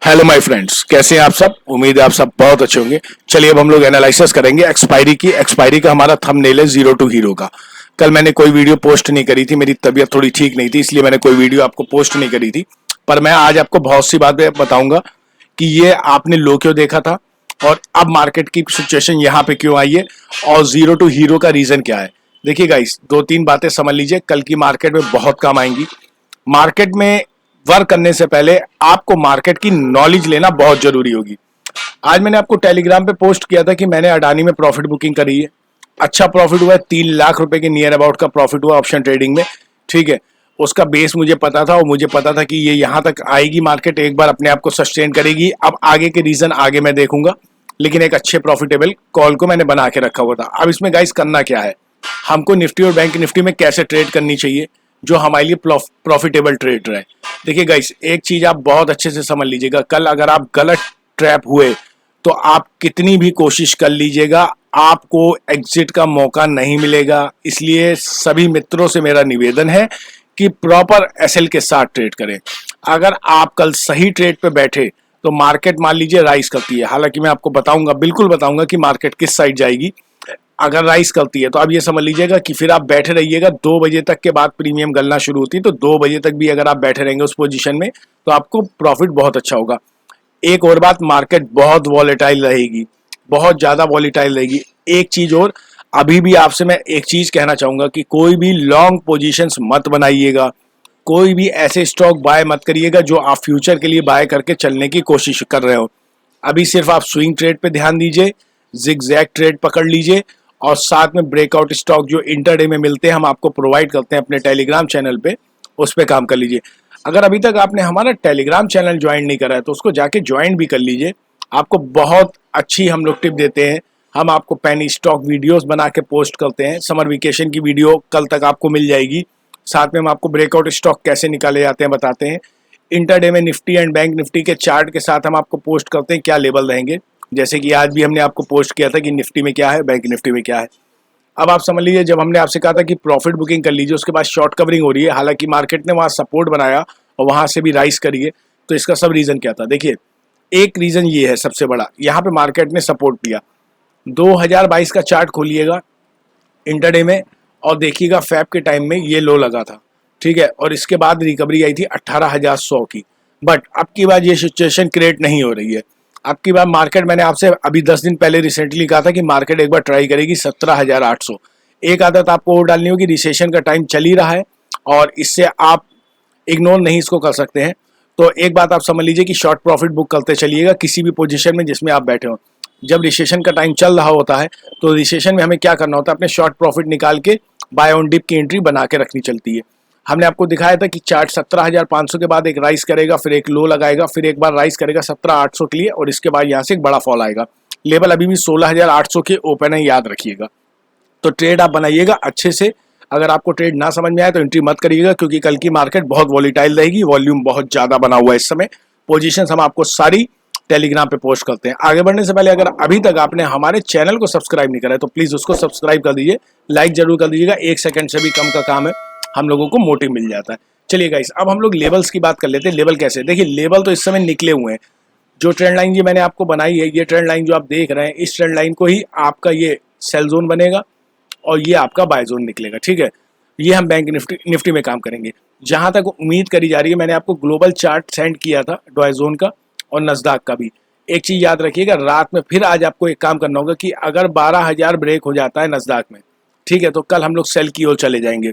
Hello my friends, कैसे हैं आप सब। उम्मीद है आप सब बहुत अच्छे होंगे। चलिए अब हम लोग एनालिसिस करेंगे एक्सपायरी की। एक्सपायरी का हमारा थंबनेल है जीरो टू हीरो का। कल मैंने कोई वीडियो पोस्ट नहीं करी थी, मेरी तबीयत थोड़ी ठीक नहीं थी, इसलिए मैंने कोई वीडियो आपको पोस्ट नहीं करी थी। पर मैं आज आपको बहुत सी बातें बताऊंगा कि ये आपने लो क्यों देखा था और अब मार्केट की सिचुएशन यहाँ पे क्यों आई है और जीरो टू हीरो का रीजन क्या है। देखिए गाइस, दो तीन बातें समझ लीजिए, कल की मार्केट में बहुत काम आएंगी। मार्केट में वर्क करने से पहले आपको मार्केट की नॉलेज लेना बहुत जरूरी होगी। आज मैंने आपको टेलीग्राम पे पोस्ट किया था कि मैंने अडानी में प्रॉफिट बुकिंग करी है। अच्छा प्रॉफिट हुआ है, 3 लाख रुपए के नियर अबाउट का प्रॉफिट हुआ ऑप्शन ट्रेडिंग में। ठीक है, उसका बेस मुझे पता था और मुझे पता था कि ये यहाँ तक आएगी, मार्केट एक बार अपने आप को सस्टेन करेगी। अब आगे के रीजन आगे मैं देखूंगा, लेकिन एक अच्छे प्रॉफिटेबल कॉल को मैंने बना के रखा हुआ था। अब इसमें गाइस करना क्या है, हमको निफ्टी और बैंक निफ्टी में कैसे ट्रेड करनी चाहिए जो हमारे लिए प्रॉफिटेबल ट्रेड रहे। देखिए गाइस, एक चीज आप बहुत अच्छे से समझ लीजिएगा, कल अगर आप गलत ट्रैप हुए तो आप कितनी भी कोशिश कर लीजिएगा, आपको एग्जिट का मौका नहीं मिलेगा। इसलिए सभी मित्रों से मेरा निवेदन है कि प्रॉपर एसएल के साथ ट्रेड करें। अगर आप कल सही ट्रेड पे बैठे तो मार्केट मान लीजिए राइज करती है, हालांकि मैं आपको बताऊंगा, बिल्कुल बताऊंगा कि मार्केट किस साइड जाएगी। अगर राइज करती है तो आप ये समझ लीजिएगा कि फिर आप बैठे रहिएगा। 2 बजे तक के बाद प्रीमियम गलना शुरू होती है, तो 2 बजे तक भी अगर आप बैठे रहेंगे उस पोजीशन में तो आपको प्रॉफिट बहुत अच्छा होगा। एक और बात, मार्केट बहुत वॉलेटाइल रहेगी, बहुत ज्यादा वॉलेटाइल रहेगी। एक चीज और, अभी भी आपसे मैं एक चीज कहना चाहूंगा कि कोई भी लॉन्ग पोजीशंस मत बनाइएगा, कोई भी ऐसे स्टॉक बाय मत करिएगा जो आप फ्यूचर के लिए बाय करके चलने की कोशिश कर रहे हो। अभी सिर्फ आप स्विंग ट्रेड पे ध्यान दीजिए, जिगजैग ट्रेड पकड़ लीजिए और साथ में ब्रेकआउट स्टॉक जो इंटरडे में मिलते हैं, हम आपको प्रोवाइड करते हैं अपने टेलीग्राम चैनल पे, उस पर काम कर लीजिए। अगर अभी तक आपने हमारा टेलीग्राम चैनल ज्वाइन नहीं करा है तो उसको जाके ज्वाइन भी कर लीजिए। आपको बहुत अच्छी हम लोग टिप देते हैं। हम आपको पेनी स्टॉक वीडियोस बना के पोस्ट करते हैं। समर वेकेशन की वीडियो कल तक आपको मिल जाएगी। साथ में हम आपको ब्रेकआउट स्टॉक कैसे निकाले जाते हैं बताते हैं। इंटरडे में निफ्टी एंड बैंक निफ्टी के चार्ट के साथ हम आपको पोस्ट करते हैं क्या लेवल रहेंगे, जैसे कि आज भी हमने आपको पोस्ट किया था कि निफ्टी में क्या है, बैंक निफ्टी में क्या है। अब आप समझ लीजिए, जब हमने आपसे कहा था कि प्रॉफिट बुकिंग कर लीजिए, उसके बाद शॉर्ट कवरिंग हो रही है, हालांकि मार्केट ने वहां सपोर्ट बनाया और वहां से भी राइज करिए, तो इसका सब रीजन क्या था। देखिए, एक रीजन ये है सबसे बड़ा, यहाँ पे मार्केट ने सपोर्ट दिया। 2022 का चार्ट खोलिएगा इंटरडे में और देखिएगा फैब के टाइम में ये लो लगा था। ठीक है, और इसके बाद रिकवरी आई थी 18,100 की। बट अब की बार ये सिचुएशन क्रिएट नहीं हो रही है। अब की बार मार्केट, मैंने आपसे अभी 10 दिन पहले रिसेंटली कहा था कि मार्केट एक बार ट्राई करेगी 17,800। एक आदत आपको और डालनी होगी, रिसेशन का टाइम चल ही रहा है और इससे आप इग्नोर नहीं इसको कर सकते हैं। तो एक बात आप समझ लीजिए कि शॉर्ट प्रॉफिट बुक करते चलिएगा किसी भी पोजीशन में जिसमें आप बैठे हो। जब रिसेशन का टाइम चल रहा होता है तो रिसेशन में हमें क्या करना होता है, अपने शॉर्ट प्रॉफिट निकाल के बाय ऑन डिप की एंट्री बना के रखनी चलती है। हमने आपको दिखाया था कि चार्ट 17,500 के बाद एक राइज करेगा, फिर एक लो लगाएगा, फिर एक बार राइज करेगा 17,800 के लिए और इसके बाद यहाँ से एक बड़ा फॉल आएगा। लेवल अभी भी 16,800 के ओपन है, याद रखिएगा। तो ट्रेड आप बनाइएगा अच्छे से। अगर आपको ट्रेड ना समझ में आए तो एंट्री मत करिएगा, क्योंकि कल की मार्केट बहुत वॉलीटाइल रहेगी, वॉल्यूम बहुत ज्यादा बना हुआ है इस समय। पोजीशंस हम आपको सारी टेलीग्राम पे पोस्ट करते हैं। आगे बढ़ने से पहले अगर अभी तक आपने हमारे चैनल को सब्सक्राइब नहीं करा है तो प्लीज उसको सब्सक्राइब कर दीजिए, लाइक जरूर कर दीजिएगा, 1 सेकंड से भी कम का काम है, हम लोगों को मोटिव मिल जाता है। चलिए गाइस, अब हम लोग लेवल्स की बात कर लेते हैं। लेवल कैसे, देखिए लेवल तो इस समय निकले हुए हैं। जो ट्रेंड लाइन ये मैंने आपको बनाई है, ये ट्रेंड लाइन जो आप देख रहे हैं, इस ट्रेंड लाइन को ही आपका ये सेल जोन बनेगा और ये आपका बाय जोन निकलेगा। ठीक है, ये हम बैंक निफ्टी में काम करेंगे। जहां तक उम्मीद करी जा रही है, मैंने आपको ग्लोबल चार्ट सेंड किया था डॉय जोन का और नस्दाक का भी। एक चीज याद रखिएगा, रात में फिर आज आपको एक काम करना होगा कि अगर 12,000 ब्रेक हो जाता है नस्दाक में, ठीक है, तो कल हम लोग सेल की ओर चले जाएंगे।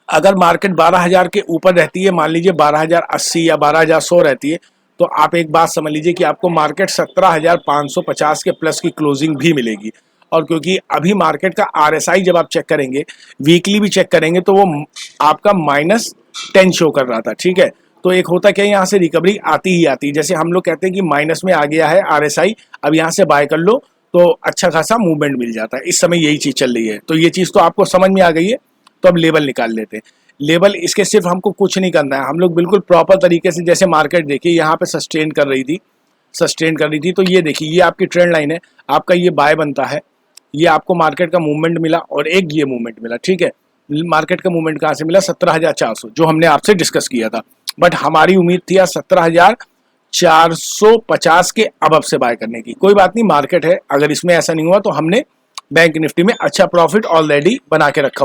अगर मार्केट 12,000 के ऊपर रहती है, मान लीजिए 12,080 या 12,100 रहती है, तो आप एक बात समझ लीजिए कि आपको मार्केट 17,550 के प्लस की क्लोजिंग भी मिलेगी। और क्योंकि अभी मार्केट का आरएसआई जब आप चेक करेंगे, वीकली भी चेक करेंगे, तो वो आपका -10 शो कर रहा था। ठीक है, तो एक होता क्या, यहाँ से रिकवरी आती ही आती है। जैसे हम लोग कहते हैं कि माइनस में आ गया है आरएसआई, अब यहाँ से बाय कर लो तो अच्छा खासा मूवमेंट मिल जाता है। इस समय यही चीज चल रही है, तो ये चीज तो आपको समझ में आ गई है। तो अब लेवल निकाल लेते हैं। लेवल इसके सिर्फ हमको कुछ नहीं करना है, हम लोग बिल्कुल प्रॉपर तरीके से, जैसे मार्केट देखिए यहाँ पे सस्टेन कर रही थी, तो ये देखिए ये आपकी ट्रेंड लाइन है, आपका ये बाय बनता है, ये आपको मार्केट का मूवमेंट मिला और एक ये मूवमेंट मिला। ठीक है, मार्केट का मूवमेंट कहाँ से मिला, 17,400, जो हमने आपसे डिस्कस किया था। बट हमारी उम्मीद थी यार 450 के अबव से बाय करने की। कोई बात नहीं, मार्केट है, अगर इसमें ऐसा नहीं हुआ तो हमने बैंक निफ्टी में अच्छा प्रॉफिट ऑलरेडी बना के रखा।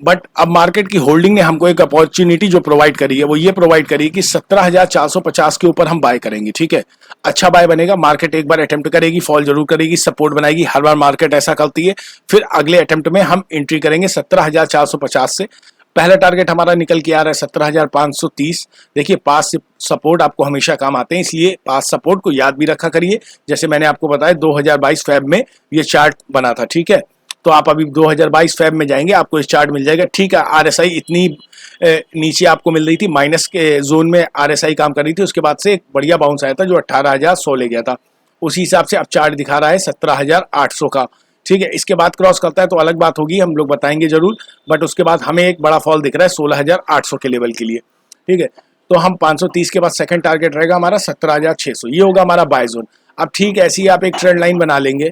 बट अब मार्केट की होल्डिंग ने हमको एक अपॉर्चुनिटी जो प्रोवाइड करी है वो ये प्रोवाइड करी है कि 17,450 के ऊपर हम बाय करेंगे। ठीक है, अच्छा बाय बनेगा। मार्केट एक बार अटेम्प्ट करेगी, फॉल जरूर करेगी, सपोर्ट बनाएगी, हर बार मार्केट ऐसा करती है। फिर अगले अटेम्प्ट में हम एंट्री करेंगे 17,450 से। पहला टारगेट हमारा निकल के आ रहा है 17,530। देखिए, पास सपोर्ट आपको हमेशा काम आते हैं, इसलिए पास सपोर्ट को याद भी रखा करिए। जैसे मैंने आपको बताया 2022 फेब में ये चार्ट बना था। ठीक है, तो आप अभी 2022 फेब में जाएंगे, आपको इस चार्ट मिल जाएगा। ठीक है, आरएसआई इतनी नीचे आपको मिल रही थी, माइनस के जोन में आरएसआई काम कर रही थी, उसके बाद से एक बढ़िया बाउंस आया था जो 18,100 ले गया था। उसी हिसाब से अब चार्ट दिखा रहा है 17,800 का। ठीक है, इसके बाद क्रॉस करता है तो अलग बात होगी, हम लोग बताएंगे जरूर। बट उसके बाद हमें एक बड़ा फॉल दिख रहा है 16,800 के लेवल के लिए। ठीक है, तो हम 530 के बाद सेकंड टारगेट रहेगा हमारा 17,600, ये होगा हमारा बाय जोन। अब ठीक है, ऐसी आप एक ट्रेंड लाइन बना लेंगे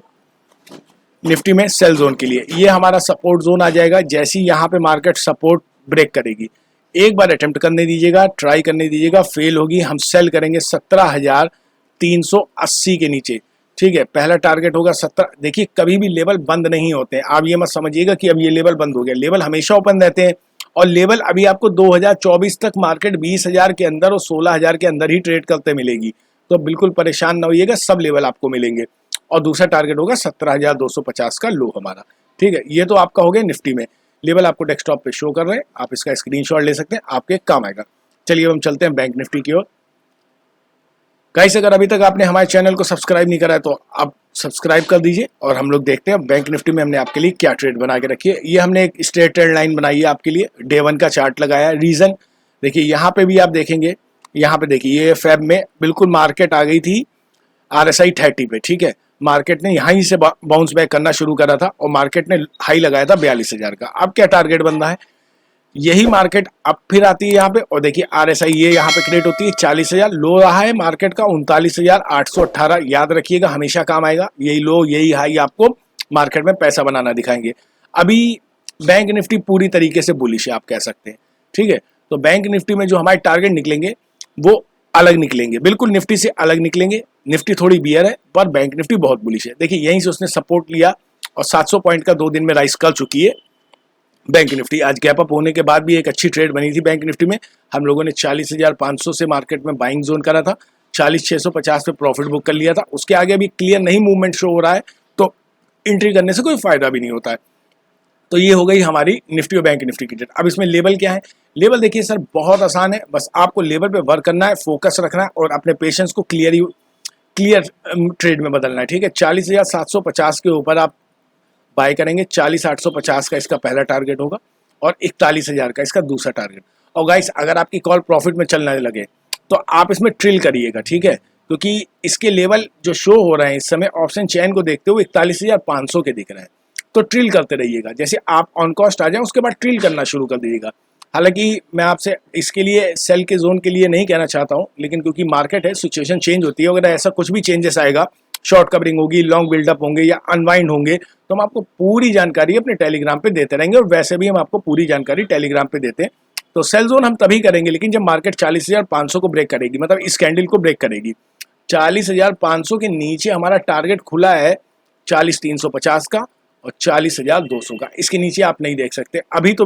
निफ्टी में सेल जोन के लिए। ये हमारा सपोर्ट जोन आ जाएगा। जैसे ही यहाँ पे मार्केट सपोर्ट ब्रेक करेगी, एक बार अटेम्प्ट करने दीजिएगा, ट्राई करने दीजिएगा, फेल होगी, हम सेल करेंगे 17,380 के नीचे। ठीक है, पहला टारगेट होगा 17। देखिए, कभी भी लेवल बंद नहीं होते हैं, आप ये मत समझिएगा कि अब ये लेवल बंद हो गया। लेवल हमेशा ओपन रहते हैं, और लेवल अभी आपको 2024 तक मार्केट 20,000 के अंदर और 16,000 के अंदर ही ट्रेड करते मिलेगी। तो बिल्कुल परेशान ना होइएगा, सब लेवल आपको मिलेंगे। और दूसरा टारगेट होगा 17,250 का लो हमारा। ठीक है, ये तो आपका हो गया निफ्टी में। लेवल आपको डेस्कटॉप पे शो कर रहे हैं, आप इसका स्क्रीनशॉट ले सकते हैं, आपके काम आएगा। चलिए हम चलते हैं बैंक निफ्टी की ओर। गाइस, अगर अभी तक आपने हमारे चैनल को सब्सक्राइब नहीं करा है तो आप सब्सक्राइब कर दीजिए, और हम लोग देखते हैं बैंक निफ्टी में हमने आपके लिए क्या ट्रेड बना के रखी है। ये हमने एक स्ट्रेट ट्रेंड लाइन बनाई है आपके लिए, डे 1 का चार्ट लगाया है। रीजन देखिए, यहाँ पे भी आप देखेंगे, यहाँ पे देखिए ये फेब में बिल्कुल मार्केट आ गई थी RSI 30 पे। ठीक है, मार्केट ने यहीं से बाउंस बैक करना शुरू करा था, और मार्केट ने हाई लगाया था 42,000 का। अब क्या टारगेट बन रहा है, यही मार्केट अब फिर आती है यहाँ पे, और देखिए RSI ये यहाँ पे क्रिएट होती है 40,000। लो रहा है मार्केट का 39,818, याद रखिएगा, हमेशा काम आएगा। यही लो यही हाई आपको मार्केट में पैसा बनाना दिखाएंगे। अभी बैंक निफ्टी पूरी तरीके से बुलिश है, आप कह सकते हैं। ठीक है, तो बैंक निफ्टी में जो हमारे टारगेट निकलेंगे वो अलग निकलेंगे, बिल्कुल निफ्टी से अलग निकलेंगे। निफ्टी थोड़ी बियर है, पर बैंक निफ्टी बहुत बुलिश है। देखिए, यहीं से उसने सपोर्ट लिया, और 700 पॉइंट का 2 दिन में राइज कर चुकी है बैंक निफ्टी। आज गैप अप होने के बाद भी एक अच्छी ट्रेड बनी थी बैंक निफ्टी में। हम लोगों ने 40,500 से मार्केट में बाइंग जोन करा था, 40,650 पे प्रॉफिट बुक कर लिया था। उसके आगे अभी क्लियर नहीं मूवमेंट शो हो रहा है, तो एंट्री करने से कोई फायदा भी नहीं होता है। तो ये हो गई हमारी निफ्टी और बैंक निफ्टी की ट्रेड। अब इसमें लेवल क्या है, लेवल देखिए सर बहुत आसान है, बस आपको लेवल पे वर्क करना है, फोकस रखना है, और अपने पेशेंस को क्लियर ट्रेड में बदलना है। ठीक है, 40,750 के ऊपर आप बाय करेंगे, 40,850 का इसका पहला टारगेट होगा, और 41,000 का इसका दूसरा टारगेट। और गाइस, अगर आपकी कॉल प्रॉफिट में चलने लगे तो आप इसमें ट्रिल करिएगा। ठीक है, क्योंकि इसके लेवल जो शो हो रहे हैं इस समय ऑप्शन चेन को देखते हुए 41,500 के दिख रहे हैं, तो ट्रिल करते रहिएगा। जैसे आप ऑन कॉस्ट आ जाए उसके बाद ट्रिल करना शुरू कर दीजिएगा। हालांकि मैं आपसे इसके लिए सेल के जोन के लिए नहीं कहना चाहता हूं, लेकिन क्योंकि मार्केट है, सिचुएशन चेंज होती है, अगर ऐसा कुछ भी चेंजेस आएगा, शॉर्ट कवरिंग होगी, लॉन्ग बिल्डअप होंगे या अनवाइंड होंगे, तो हम आपको पूरी जानकारी अपने टेलीग्राम पे देते रहेंगे। और वैसे भी हम आपको पूरी जानकारी टेलीग्राम पे देते हैं। तो सेल जोन हम तभी करेंगे लेकिन जब मार्केट 40,500 को ब्रेक करेगी, मतलब इस कैंडल को ब्रेक करेगी। 40,500 के नीचे हमारा टारगेट खुला है 40,350 का और 40,200 का। इसके नीचे आप नहीं देख सकते अभी। तो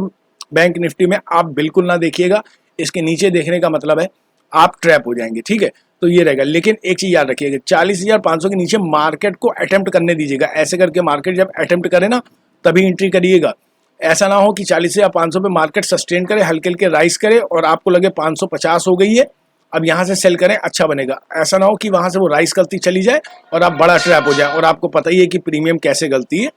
बैंक निफ्टी में आप बिल्कुल ना देखिएगा, इसके नीचे देखने का मतलब है आप ट्रैप हो जाएंगे। ठीक है, तो ये रहेगा। लेकिन एक चीज याद रखिएगा, 40,500 के नीचे मार्केट को अटेम्प्ट करने दीजिएगा। ऐसे करके मार्केट जब अटेम्प्ट करे ना, तभी एंट्री करिएगा। ऐसा ना हो कि 40,500 पे मार्केट सस्टेन करे, हल्के हल्के राइज करे और आपको लगे 550 हो गई है, अब यहाँ से सेल करें, अच्छा बनेगा। ऐसा ना हो कि वहां से वो राइज करती चली जाए और आप बड़ा ट्रैप हो जाए। और आपको पता ही है कि प्रीमियम कैसे गलती है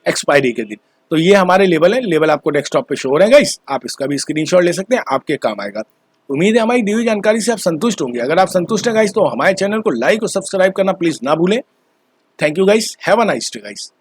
एक्सपायरी के दिन। तो ये हमारे लेवल है, लेवल आपको डेस्कटॉप पे शो हो रहे हैं गाइस, आप इसका भी स्क्रीनशॉट ले सकते हैं, आपके काम आएगा। उम्मीद है हमारी दी हुई जानकारी से आप संतुष्ट होंगे। अगर आप संतुष्ट हैं गाइस तो हमारे चैनल को लाइक और सब्सक्राइब करना प्लीज ना भूलें। Thank you guys, have a nice day guys.